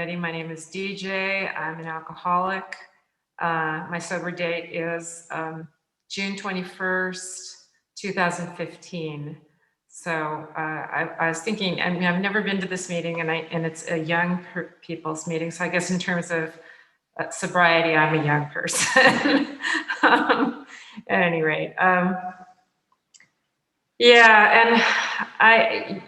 My name is DJ. I'm an alcoholic. My sober date is June 21st, 2015. So I was thinking, I mean, I've never been to this meeting, and it's a young people's meeting. So I guess in terms of sobriety, I'm a young person. At any rate. Yeah, and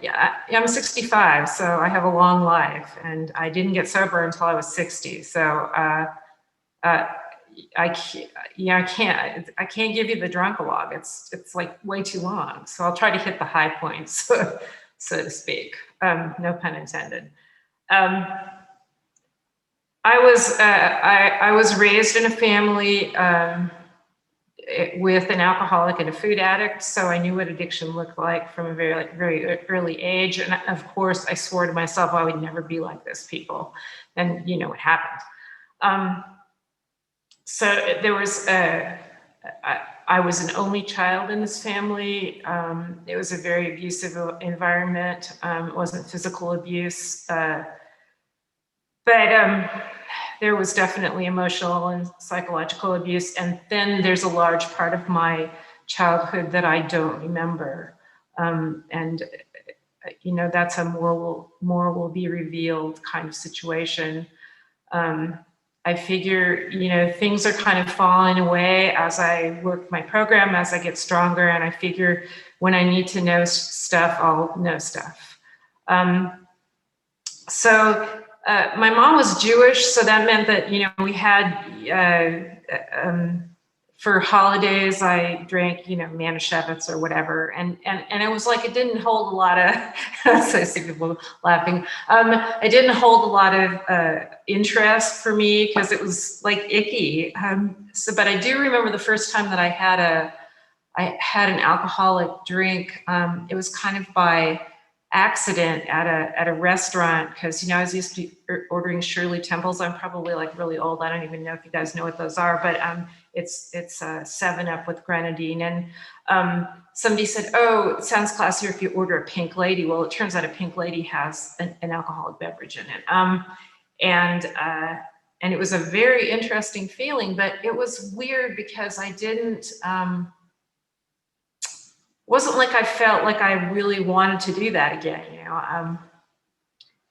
I'm 65, so I have a long life, and I didn't get sober until I was 60. So uh, I can't give you the drunkalogue. It's like way too long. So I'll try to hit the high points, so to speak. No pun intended. Um, I was raised in a family. With an alcoholic and a food addict, so I knew what addiction looked like from a very early age. And of course, I swore to myself I would never be like those people. And you know what happened. So there was I was an only child in this family. It was a very abusive environment. It wasn't physical abuse, but there was definitely emotional and psychological abuse. And then there's a large part of my childhood that I don't remember. And you know, that's a more will be revealed kind of situation. I figure, you know, things are kind of falling away as I work my program, as I get stronger. And I figure when I need to know stuff, I'll know stuff. My mom was Jewish, so that meant that, you know, we had, for holidays, I drank, you know, Manischewitz or whatever. And it was like, it didn't hold a lot of, so I see people laughing. It didn't hold a lot of interest for me because it was like icky. But I do remember the first time that I had an alcoholic drink. It was kind of by accident at a restaurant, because, you know, I was used to ordering Shirley Temples. I'm probably like really old. I don't even know if you guys know what those are, but it's 7-Up with grenadine. And somebody said, oh, it sounds classier if you order a Pink Lady. Well, it turns out a Pink Lady has an alcoholic beverage in it. And it was a very interesting feeling, but it was weird because I didn't, wasn't like I felt like I really wanted to do that again, you know.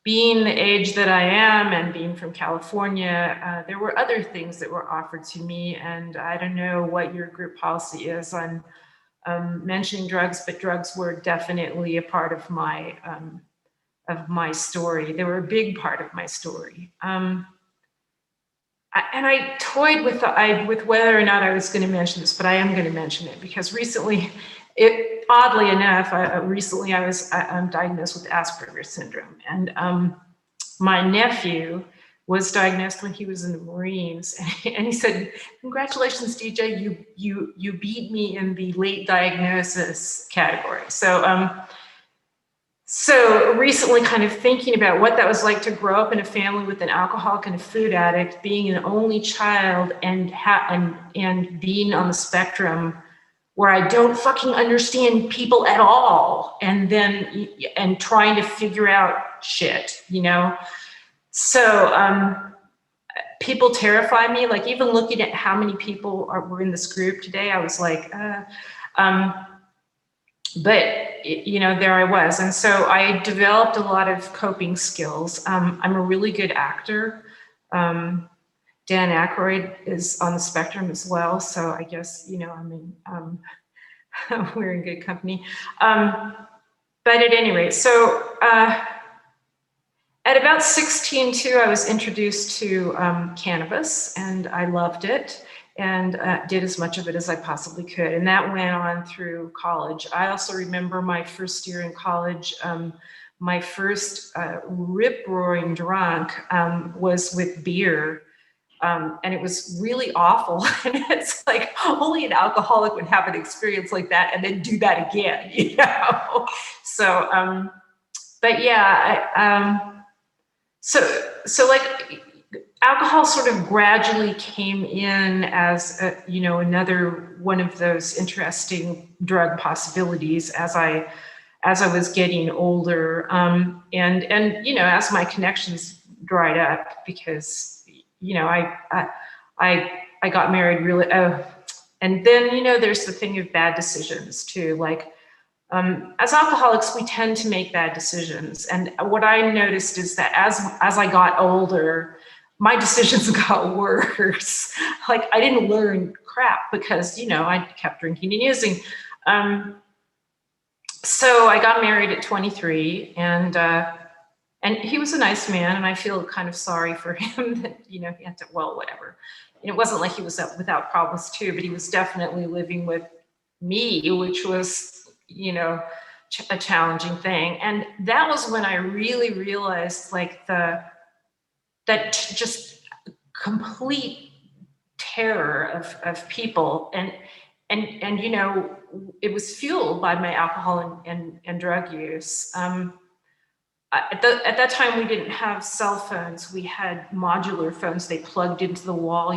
Being the age that I am and being from California, there were other things that were offered to me, and I don't know what your group policy is on mentioning drugs, but drugs were definitely a part of my story. They were a big part of my story. And I toyed with whether or not I was going to mention this, but I am going to mention it because recently, oddly enough, recently I was diagnosed with Asperger's syndrome, and my nephew was diagnosed when he was in the Marines, and he said, "Congratulations, DJ, you beat me in the late diagnosis category." So recently, kind of thinking about what that was like to grow up in a family with an alcoholic and a food addict, being an only child, and being on the spectrum, where I don't fucking understand people at all, and trying to figure out shit, you know. So people terrify me. Like, even looking at how many people were in this group today, I was like, but you know, there I was. And so I developed a lot of coping skills. I'm a really good actor. Dan Aykroyd is on the spectrum as well. So I guess, you know, I mean, we're in good company. But at any rate, so at about 16 too, I was introduced to cannabis, and I loved it, and did as much of it as I possibly could. And that went on through college. I also remember my first year in college, my first rip-roaring drunk was with beer. And it was really awful. And it's like, only an alcoholic would have an experience like that and then do that again, you know? So, but yeah, so like, alcohol sort of gradually came in as you know, another one of those interesting drug possibilities as I was getting older, and you know, as my connections dried up because, I got married really, and then, there's the thing of bad decisions too. Like, as alcoholics, we tend to make bad decisions. And what I noticed is that as I got older, my decisions got worse. Like, I didn't learn crap because, I kept drinking and using. So I got married at 23, and he was a nice man, and I feel kind of sorry for him that, he had to, well, whatever. And it wasn't like he was without problems too, but he was definitely living with me, which was, a challenging thing. And that was when I really realized, like, that just complete terror of people. And it was fueled by my alcohol and drug use. At that time, we didn't have cell phones. We had modular phones. They plugged into the wall,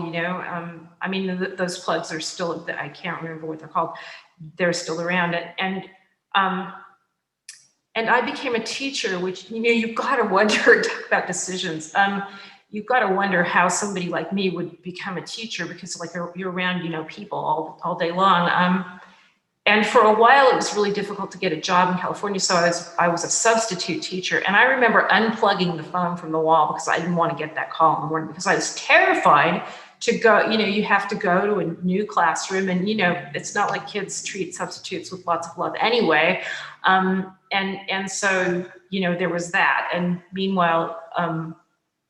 those plugs are still, I can't remember what they're called. They're still around. And I became a teacher, which, you've got to wonder, talk about decisions. You've got to wonder how somebody like me would become a teacher, because, like, you're around, people all day long. And for a while, it was really difficult to get a job in California. So I was a substitute teacher. And I remember unplugging the phone from the wall because I didn't want to get that call in the morning, because I was terrified to go, you have to go to a new classroom, and, it's not like kids treat substitutes with lots of love anyway. And so, there was that. And meanwhile,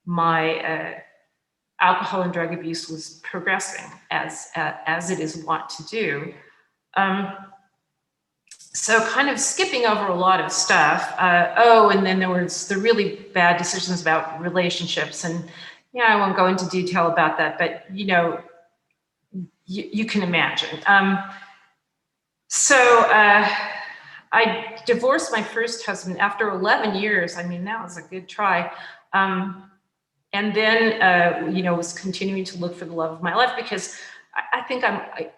my alcohol and drug abuse was progressing as it is wont to do. So kind of skipping over a lot of stuff. And then there was the really bad decisions about relationships. And I won't go into detail about that, but you can imagine. So I divorced my first husband after 11 years. I mean, that was a good try. And then, was continuing to look for the love of my life, because I think I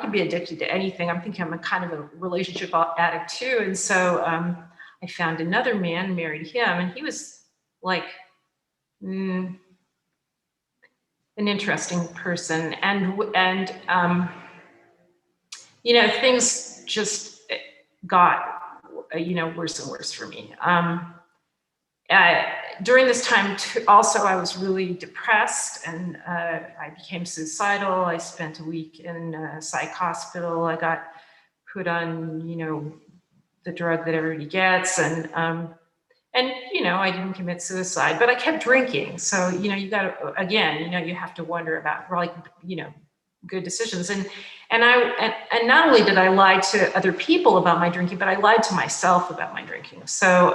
could be addicted to anything. I'm thinking I'm a kind of a relationship addict too. And so I found another man, married him, and he was like an interesting person. And things just got, worse and worse for me. During this time, also, I was really depressed, and I became suicidal. I spent a week in a psych hospital. I got put on, the drug that everybody gets, and I didn't commit suicide, but I kept drinking. So, you got to, again, you have to wonder about, like, good decisions. And not only did I lie to other people about my drinking, but I lied to myself about my drinking. So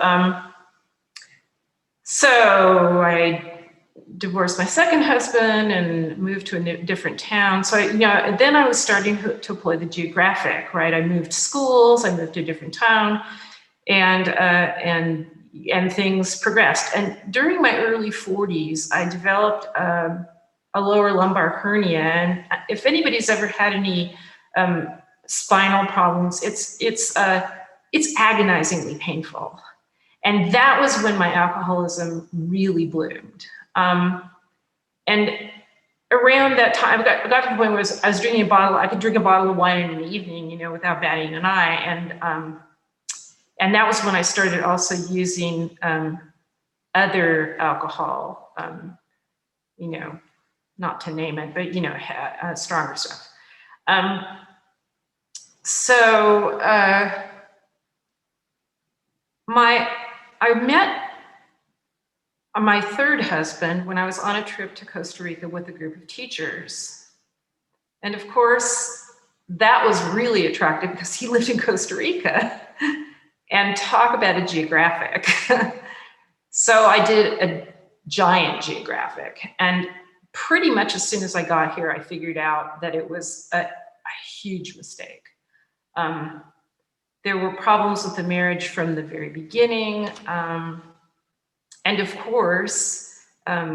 I divorced my second husband and moved to a different town. So then I was starting to apply the geographic, right? I moved schools, I moved to a different town, and things progressed. And during my early 40s, I developed a lower lumbar hernia. And if anybody's ever had any spinal problems, it's agonizingly painful. And that was when my alcoholism really bloomed. And around that time, I got to the point where I was drinking I could drink a bottle of wine in the evening, without batting an eye. And that was when I started also using other alcohol, not to name it, but, stronger stuff. I met my third husband when I was on a trip to Costa Rica with a group of teachers. And of course, that was really attractive because he lived in Costa Rica. And talk about a geographic. So I did a giant geographic. And pretty much as soon as I got here, I figured out that it was a huge mistake. There were problems with the marriage from the very beginning. And of course, I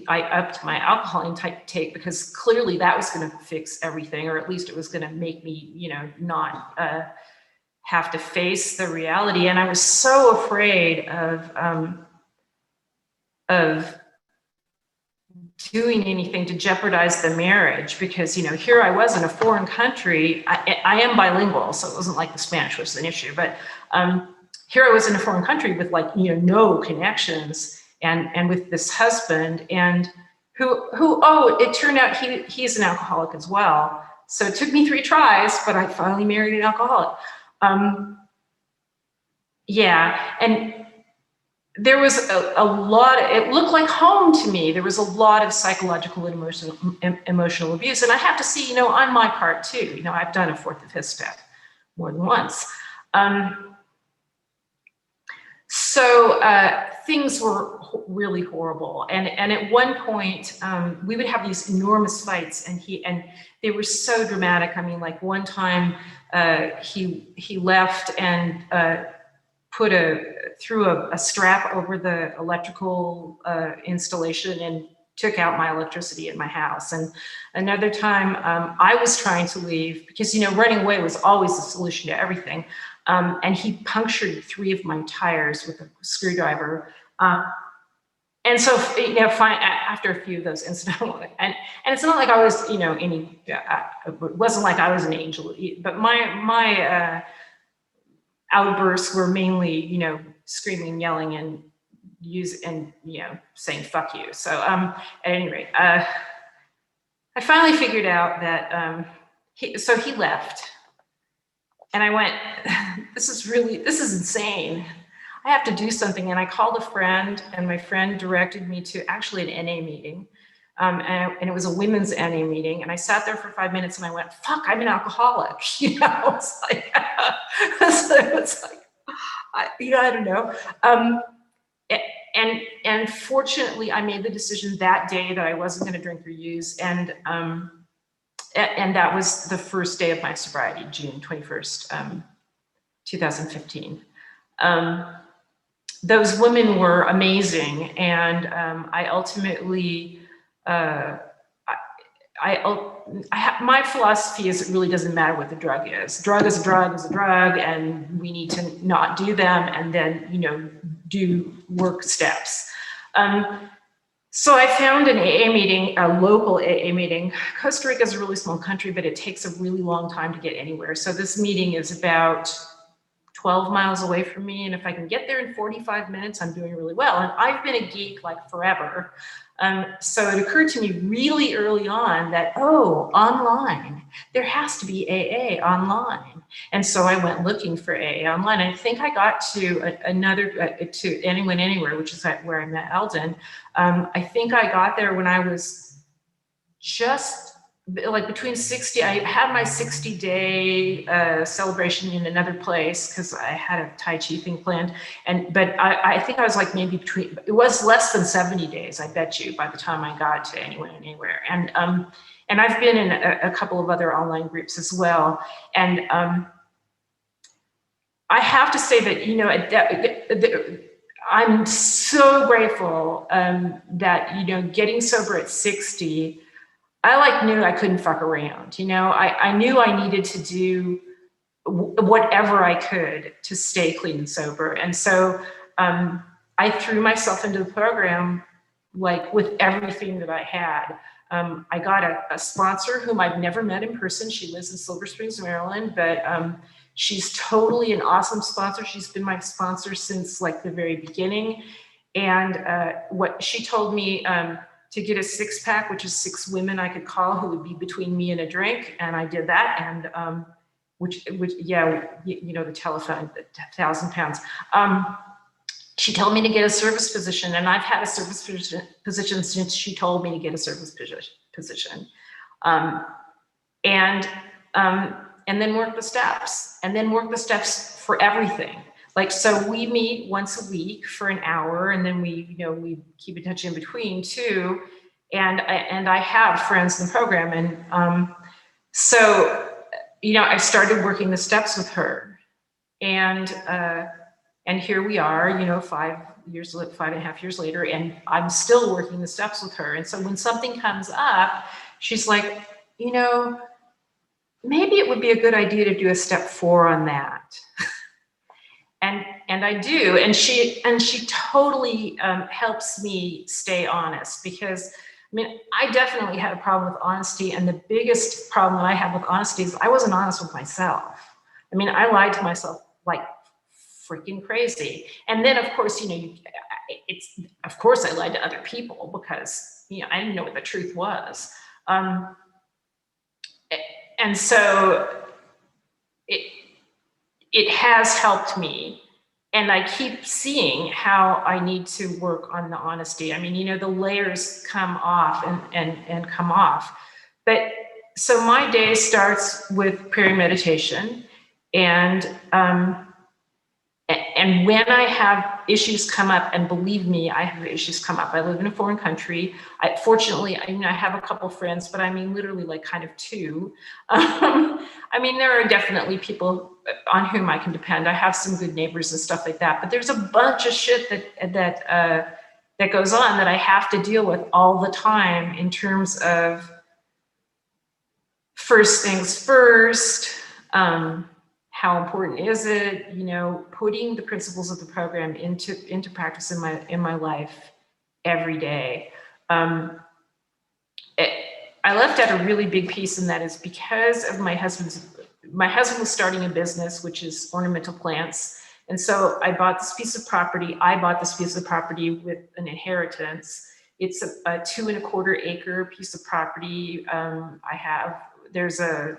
upped my alcohol intake because clearly that was going to fix everything, or at least it was going to make me, not have to face the reality. And I was so afraid of of doing anything to jeopardize the marriage, because, you know, here I was in a foreign country. I am bilingual, so it wasn't like the Spanish was an issue, but here I was in a foreign country with, like, you know, no connections, and with this husband, and who oh, it turned out he's an alcoholic as well. So it took me 3 tries, but I finally married an alcoholic. Yeah, and there was a lot, it looked like home to me. There was a lot of psychological and emotional abuse. And I have to see, you know, on my part too, you know, I've done a 4th and 5th step more than once. So things were really horrible. And at one point, we would have these enormous fights, and they were so dramatic. I mean, like one time he left and threw a strap over the electrical installation and took out my electricity in my house. And another time I was trying to leave because, you know, running away was always the solution to everything. And he punctured 3 of my tires with a screwdriver. And so, you know, after a few of those incidents, and it's not like I was, you know, it wasn't like I was an angel, but my outbursts were mainly, you know, screaming, yelling, and you know, saying "fuck you." So at any rate, I finally figured out that he left, and I went, this is insane. I have to do something. And I called a friend, and my friend directed me to actually an NA meeting. And it was a women's NA meeting. And I sat there for 5 minutes and I went, fuck, I'm an alcoholic. You know, it's like, I don't know. And fortunately, I made the decision that day that I wasn't going to drink or use. And that was the first day of my sobriety, June 21st, 2015. Those women were amazing. And I ultimately, my philosophy is it really doesn't matter what the drug is. Drug is a drug is a drug, and we need to not do them, and then, you know, do work steps. So I found an AA meeting, a local AA meeting. Costa Rica is a really small country, but it takes a really long time to get anywhere. So this meeting is about 12 miles away from me. And if I can get there in 45 minutes, I'm doing really well. And I've been a geek like forever. So it occurred to me really early on that, oh, online, there has to be AA online. And so I went looking for AA online. I think I got to to Anyone Anywhere, which is where I met Eldon. I think I got there when I was just like between 60, I had my 60-day celebration in another place because I had a Tai Chi thing planned. But I think I was like maybe it was less than 70 days, I bet you, by the time I got to Anyone Anywhere. And I've been in a couple of other online groups as well. And I have to say that, you know, I'm so grateful that, you know, getting sober at 60, I knew I couldn't fuck around. You know, I knew I needed to do whatever I could to stay clean and sober. And so I threw myself into the program, like with everything that I had. I got a sponsor whom I've never met in person. She lives in Silver Springs, Maryland, but she's totally an awesome sponsor. She's been my sponsor since like the very beginning. And what she told me, to get a 6-pack, which is 6 women I could call who would be between me and a drink. And I did that. And which yeah, you know, the telephone, the 1,000 pounds. She told me to get a service position, and I've had a service position since she told me to get a service position. And then work the steps, and then work the steps for everything. Like, so we meet once a week for an hour, and then we, you know, we keep in touch in between too. And I have friends in the program. And so, you know, I started working the steps with her, and here we are, you know, 5.5 years later, and I'm still working the steps with her. And so when something comes up, she's like, you know, maybe it would be a good idea to do a step 4 on that. and I do, and she totally helps me stay honest, because I mean, I definitely had a problem with honesty, and the biggest problem that I have with honesty is I wasn't honest with myself. I mean, I lied to myself like freaking crazy. And then, of course, it's, of course, I lied to other people because, I didn't know what the truth was. And so it has helped me. And I keep seeing how I need to work on the honesty. I mean, the layers come off and come off. But so my day starts with prayer and meditation. And when I have issues come up, and believe me, I have issues come up. I live in a foreign country. Fortunately, I have a couple friends, but I mean, literally like kind of two. I mean, there are definitely people on whom I can depend. I have some good neighbors and stuff like that, but there's a bunch of shit that goes on that I have to deal with all the time, in terms of first things first. How important is it? Putting the principles of the program into practice in my life every day. I left out a really big piece, and that is because of my husband was starting a business, which is ornamental plants. And so I bought this piece of property. I bought this piece of property with an inheritance. It's a 2.25 acre piece of property. There's a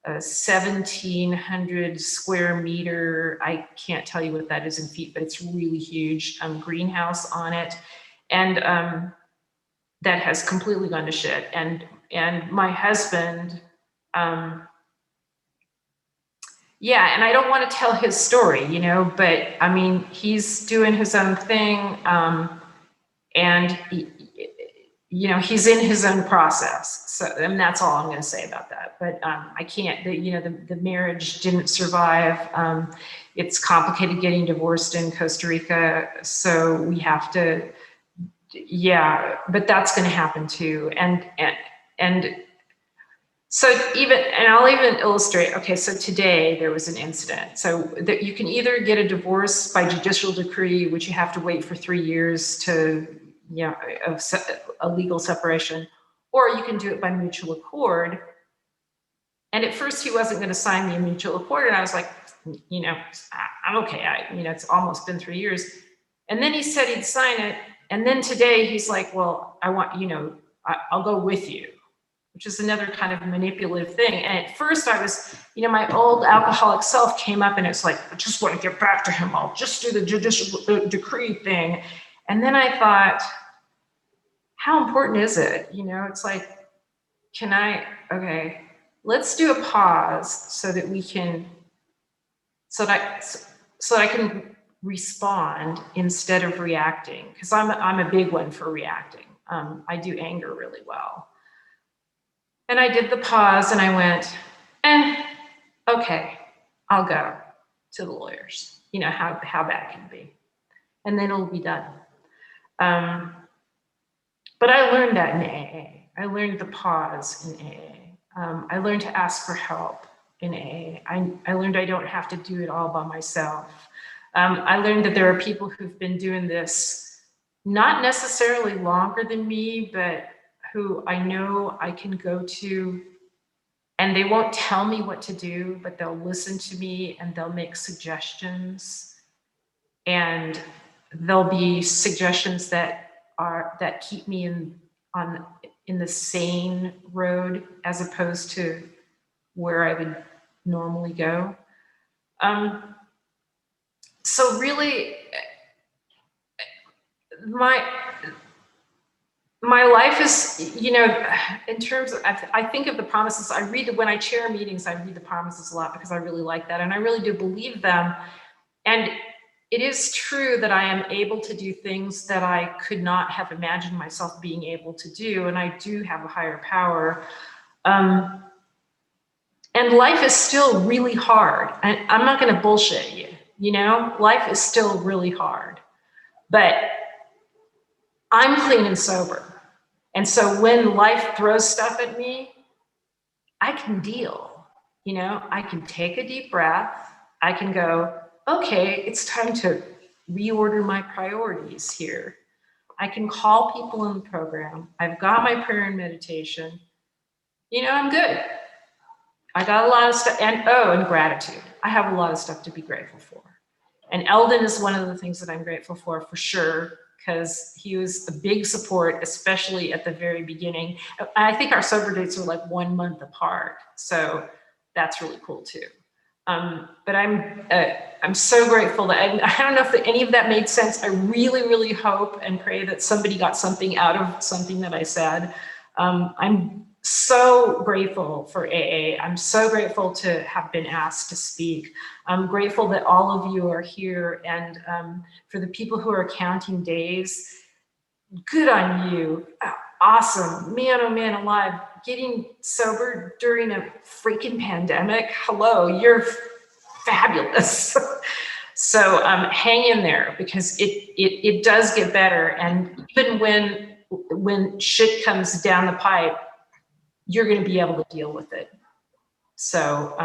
1,700 square meter, I can't tell you what that is in feet, but it's really huge, greenhouse on it. And that has completely gone to shit. And my husband, yeah, and I don't want to tell his story, but I mean, he's doing his own thing, and he's in his own process. So, and that's all I'm going to say about that. But I can't. The marriage didn't survive. It's complicated getting divorced in Costa Rica, so we have to. Yeah, but that's going to happen too. And so I'll even illustrate. Okay, so today there was an incident. So that you can either get a divorce by judicial decree, which you have to wait for 3 years to, of a legal separation, or you can do it by mutual accord. And at first he wasn't going to sign the mutual accord, and I was like, I'm okay. It's almost been 3 years. And then he said he'd sign it. And then today he's like, well, I'll go with you, which is another kind of manipulative thing. And at first I was, my old alcoholic self came up, and it's like, I just want to get back to him. I'll just do the judicial decree thing. And then I thought, how important is it? It's like, okay, let's do a pause so that we can, so that I can respond instead of reacting, because I'm a big one for reacting. I do anger really well. And I did the pause, and I went, okay, I'll go to the lawyers. How bad can it be? And then it'll be done. But I learned that in AA. I learned the pause in AA. I learned to ask for help in AA. I learned I don't have to do it all by myself. I learned that there are people who've been doing this not necessarily longer than me, but who I know I can go to, and they won't tell me what to do, but they'll listen to me, and they'll make suggestions, and there'll be suggestions that keep me in the sane road, as opposed to where I would normally go. So really, my life is, in terms of, I think of the promises. When I chair meetings, I read the promises a lot, because I really like that, and I really do believe them. And it is true that I am able to do things that I could not have imagined myself being able to do, and I do have a higher power. And life is still really hard. I'm not going to bullshit you. Life is still really hard, but I'm clean and sober. And so when life throws stuff at me, I can deal. I can take a deep breath. I can go, okay, it's time to reorder my priorities here. I can call people in the program. I've got my prayer and meditation. You know, I'm good. I got a lot of stuff, and oh, and gratitude. I have a lot of stuff to be grateful for. And Eldon is one of the things that I'm grateful for sure, because he was a big support, especially at the very beginning. I think our sober dates are like 1 month apart, so that's really cool too. But I'm so grateful that I don't know if any of that made sense. I really, really hope and pray that somebody got something out of something that I said. I'm so grateful for AA. I'm so grateful to have been asked to speak. I'm grateful that all of you are here, and for the people who are counting days, good on you. Awesome. Man, oh man, alive. Getting sober during a freaking pandemic. Hello, you're fabulous. So hang in there, because it does get better. And even when shit comes down the pipe, you're going to be able to deal with it. So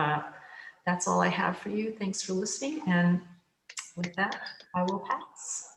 that's all I have for you. Thanks for listening. And with that, I will pass.